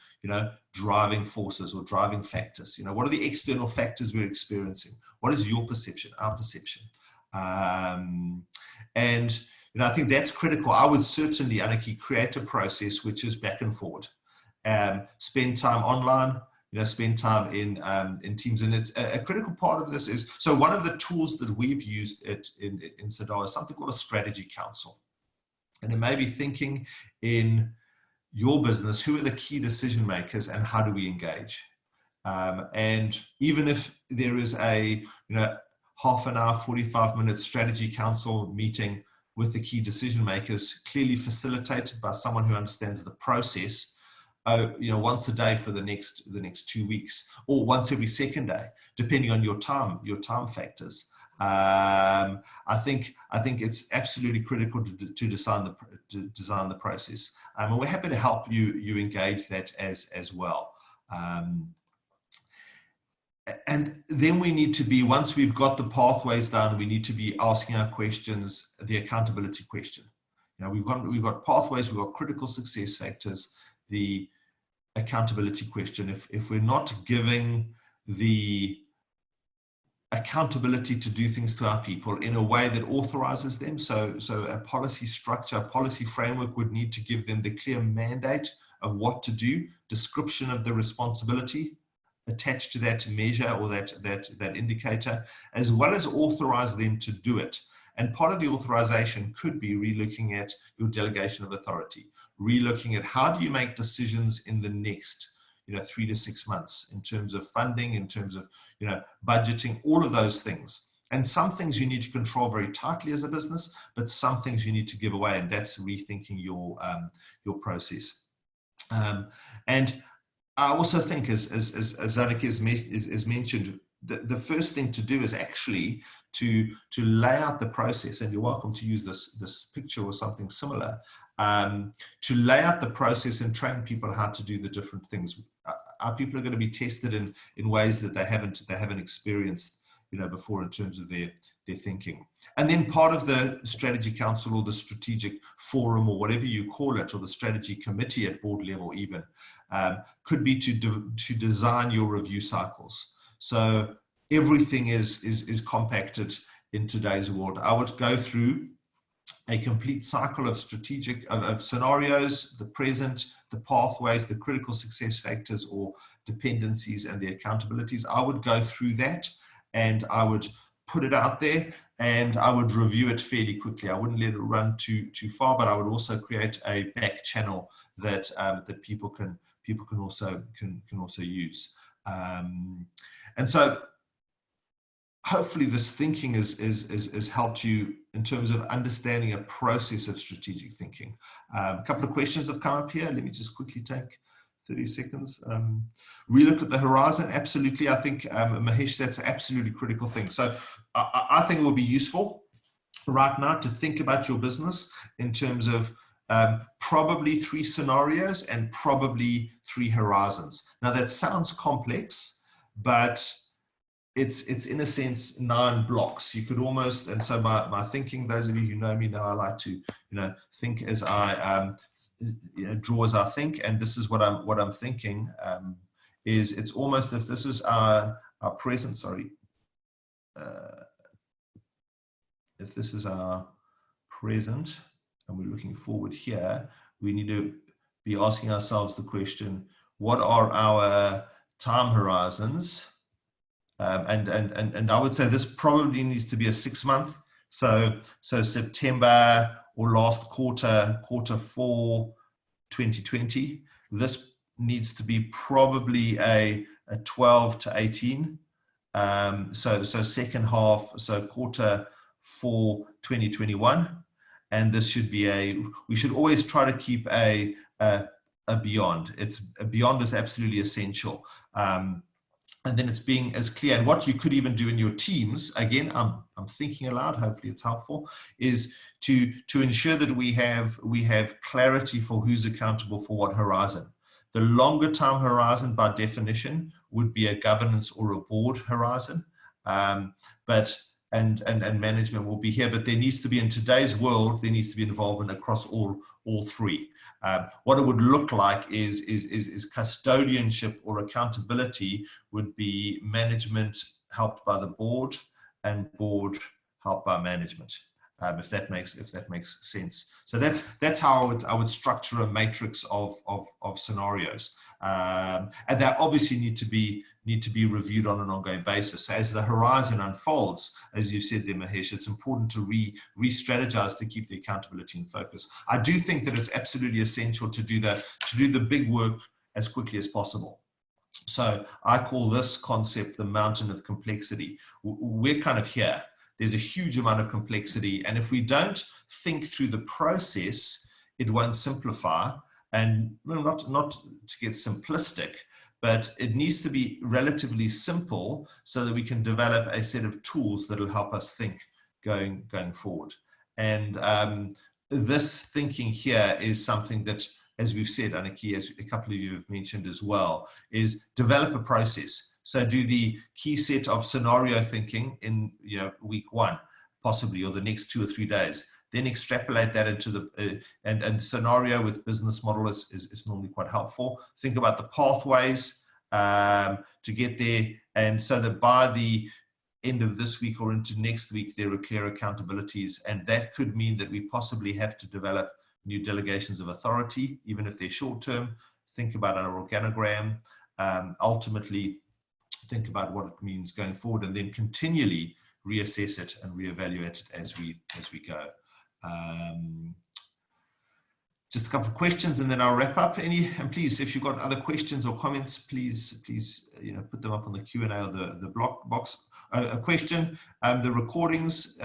forces or driving factors. What are the external factors we're experiencing? What is your perception, our perception? And I think that's critical. I would certainly, Anneke, create a process which is back and forward. Spend time online, spend time in teams. And it's a critical part of this is, so one of the tools that we've used in Sadar is something called a strategy council. And it may be thinking in your business, who are the key decision makers and how do we engage? And even if there is a, half an hour, 45-minute strategy council meeting with the key decision makers, clearly facilitated by someone who understands the process, once a day for the next 2 weeks, or once every second day, depending on your time factors. I think it's absolutely critical to design the process, and we're happy to help you engage that as well. And then we need to be, once we've got the pathways down, we need to be asking our questions, the accountability question. We've got pathways, we've got critical success factors, the accountability question. If we're not giving the accountability to do things to our people in a way that authorizes them, so a policy structure, a policy framework would need to give them the clear mandate of what to do, description of the responsibility attached to that measure or that indicator, as well as authorize them to do it. And part of the authorization could be relooking at your delegation of authority, relooking at how do you make decisions in the next 3 to 6 months in terms of funding, in terms of budgeting, all of those things. And some things you need to control very tightly as a business, but some things you need to give away, and that's rethinking your process. And I also think, as Anneke has mentioned, the first thing to do is actually to lay out the process, and you're welcome to use this picture or something similar, to lay out the process and train people how to do the different things. Our people are going to be tested in ways that they haven't experienced before in terms of their thinking. And then part of the strategy council or the strategic forum or whatever you call it, or the strategy committee at board level even, could be to design your review cycles. So everything is compacted in today's world. I would go through a complete cycle of of scenarios, the present, the pathways, the critical success factors or dependencies, and the accountabilities. I would go through that and I would put it out there and I would review it fairly quickly. I wouldn't let it run too far, but I would also create a back channel that that people can also use. And so hopefully this thinking has helped you in terms of understanding a process of strategic thinking. A couple of questions have come up here. Let me just quickly take 30 seconds. Relook at the horizon. Absolutely. I think, Mahesh, that's an absolutely critical thing. So I think it would be useful right now to think about your business in terms of probably 3 scenarios and probably 3 horizons. Now that sounds complex, but it's in a sense 9 blocks. You could almost, and so my thinking, those of you who know me know I like to think as I draw as I think, and this is what I'm thinking, is it's almost, if this is our present, sorry, if this is our present and we're looking forward here, we need to be asking ourselves the question, what are our time horizons? And I would say this probably needs to be a 6-month. So September or last quarter 4, 2020. This needs to be probably a 12 to 18. So second half, so quarter 4, 2021. And this should be we should always try to keep a beyond. A beyond is absolutely essential. And then it's being as clear, and what you could even do in your teams, again, I'm thinking aloud, hopefully it's helpful, is to ensure that we have clarity for who's accountable for what horizon. The longer time horizon by definition would be a governance or a board horizon, but management will be here, but there needs to be, in today's world, there needs to be involvement across all 3. What it would look like is custodianship or accountability would be management helped by the board and board helped by management, if that makes sense. So that's how I would structure a matrix of scenarios, and that obviously need to be reviewed on an ongoing basis. So as the horizon unfolds, as you said there, Mahesh, it's important to re-strategize to keep the accountability in focus. I do think that it's absolutely essential to do the big work as quickly as possible. So I call this concept the mountain of complexity. We're kind of here. There's a huge amount of complexity, and if we don't think through the process, it won't simplify. And not to get simplistic, but it needs to be relatively simple so that we can develop a set of tools that will help us think going forward. And this thinking here is something that, as we've said, Aniki, as a couple of you have mentioned as well, is develop a process. So do the key set of scenario thinking in week 1, possibly, or the next 2 or 3 days. Then extrapolate that into the and scenario with business model is normally quite helpful. Think about the pathways to get there, and so that by the end of this week or into next week, there are clear accountabilities, and that could mean that we possibly have to develop new delegations of authority, even if they're short term. Think about our organogram. Ultimately, think about what it means going forward, and then continually reassess it and reevaluate it as we go. Just a couple of questions and then I'll wrap up. And please, if you've got other questions or comments, please put them up on the Q&A or the block box. A question: the recordings,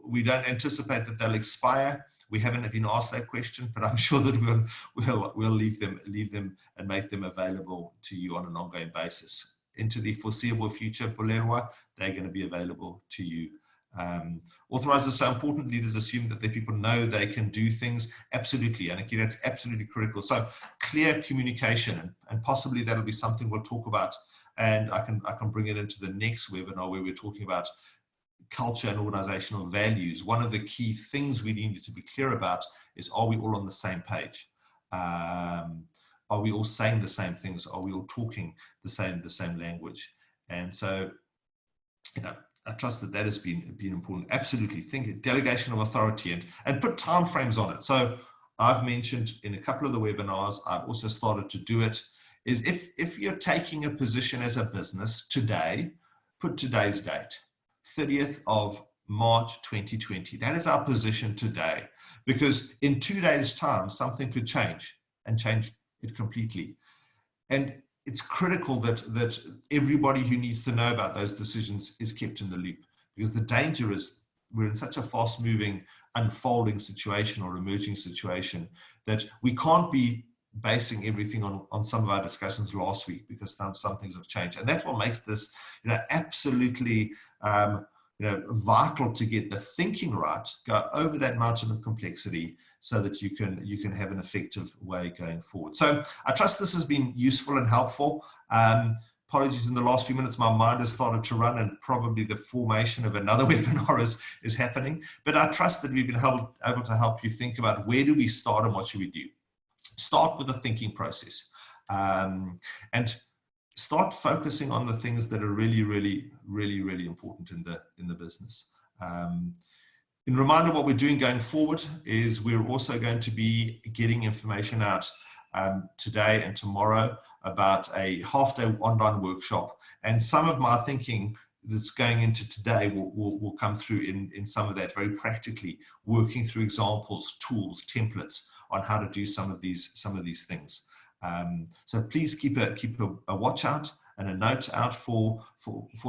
we don't anticipate that they'll expire. We haven't been asked that question, but I'm sure that we'll leave them and make them available to you on an ongoing basis. Into the foreseeable future, Bolerwa, they're going to be available to you. Authorizers, so important. Leaders assume that the people know they can do things. Absolutely, Aniki, that's absolutely critical. So clear communication, and possibly that'll be something we'll talk about, and I can bring it into the next webinar where we're talking about culture and organizational values. One of the key things we need to be clear about is, are we all on the same page? Are we all saying the same things? Are we all talking the same language? And so, I trust that that has been important. Absolutely. Think delegation of authority and put time frames on it. So I've mentioned in a couple of the webinars, I've also started to do it, is if you're taking a position as a business today, put today's date, 30th of March 2020. That is our position today, because in 2 days' time, something could change and change it completely. And it's critical that everybody who needs to know about those decisions is kept in the loop, because the danger is we're in such a fast-moving, unfolding situation or emerging situation that we can't be basing everything on some of our discussions last week, because some things have changed. And that's what makes this absolutely vital to get the thinking right, go over that mountain of complexity so that you can have an effective way going forward. So I trust this has been useful and helpful. Apologies, in the last few minutes, my mind has started to run and probably the formation of another webinar is happening. But I trust that we've been able to help you think about where do we start and what should we do. Start with the thinking process. And start focusing on the things that are really, really, really, really important in the business. In reminder, what we're doing going forward is we're also going to be getting information out today and tomorrow about a half-day online workshop. And some of my thinking that's going into today will come through in some of that, very practically, working through examples, tools, templates on how to do some of these things. So please keep a watch out and a note out for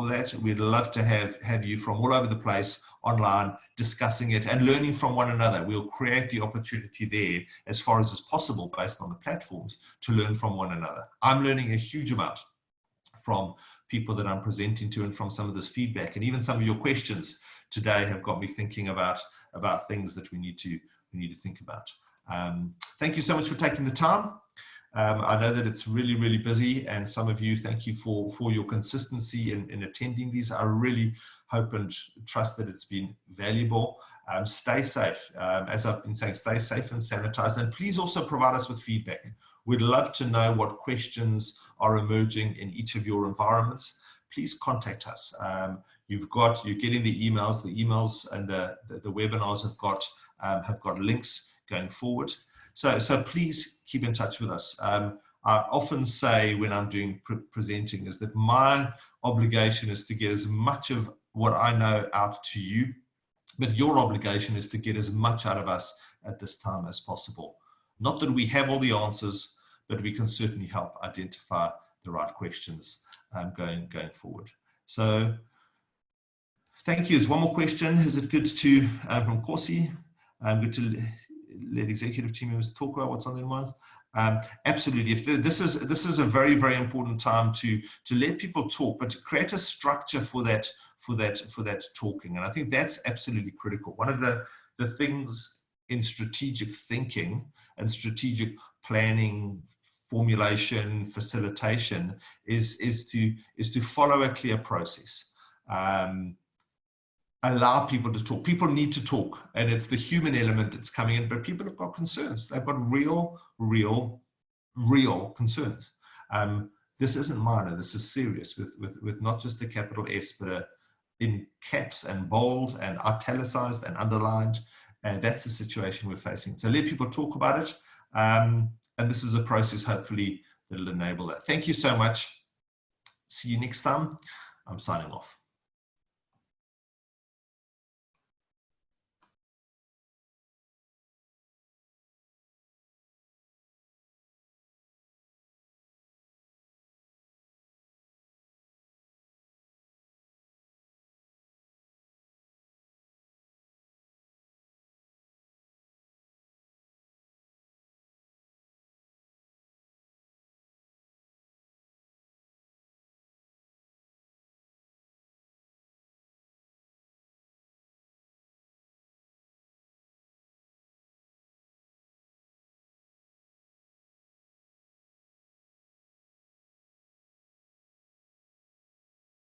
that. We'd love to have you from all over the place online discussing it and learning from one another. We'll create the opportunity there as far as is possible based on the platforms to learn from one another. I'm learning a huge amount from people that I'm presenting to and from some of this feedback, and even some of your questions today have got me thinking about things that we need to think about. Thank you so much for taking the time. I know that it's really, really busy, and some of you, thank you for your consistency in attending these. I really hope and trust that it's been valuable. Stay safe. As I've been saying, stay safe and sanitize, and please also provide us with feedback. We'd love to know what questions are emerging in each of your environments. Please contact us. You're getting the emails and the webinars have got links going forward. So please keep in touch with us. I often say when I'm doing presenting is that my obligation is to get as much of what I know out to you, but your obligation is to get as much out of us at this time as possible. Not that we have all the answers, but we can certainly help identify the right questions going forward. So thank you. There's one more question. Is it good to, from Corsi, good to let executive team members talk about what's on their minds? Absolutely. This is a very, very important time to let people talk, but to create a structure for that talking. And I think that's absolutely critical. One of the things in strategic thinking and strategic planning, formulation, facilitation is to follow a clear process. Allow people to talk. People need to talk, and it's the human element that's coming in, but people have got concerns. They've got real concerns. This isn't minor. This is serious with not just a capital S, but in caps and bold and italicized and underlined. And that's the situation we're facing. So let people talk about it. And this is a process, hopefully, that'll enable that. Thank you so much. See you next time. I'm signing off.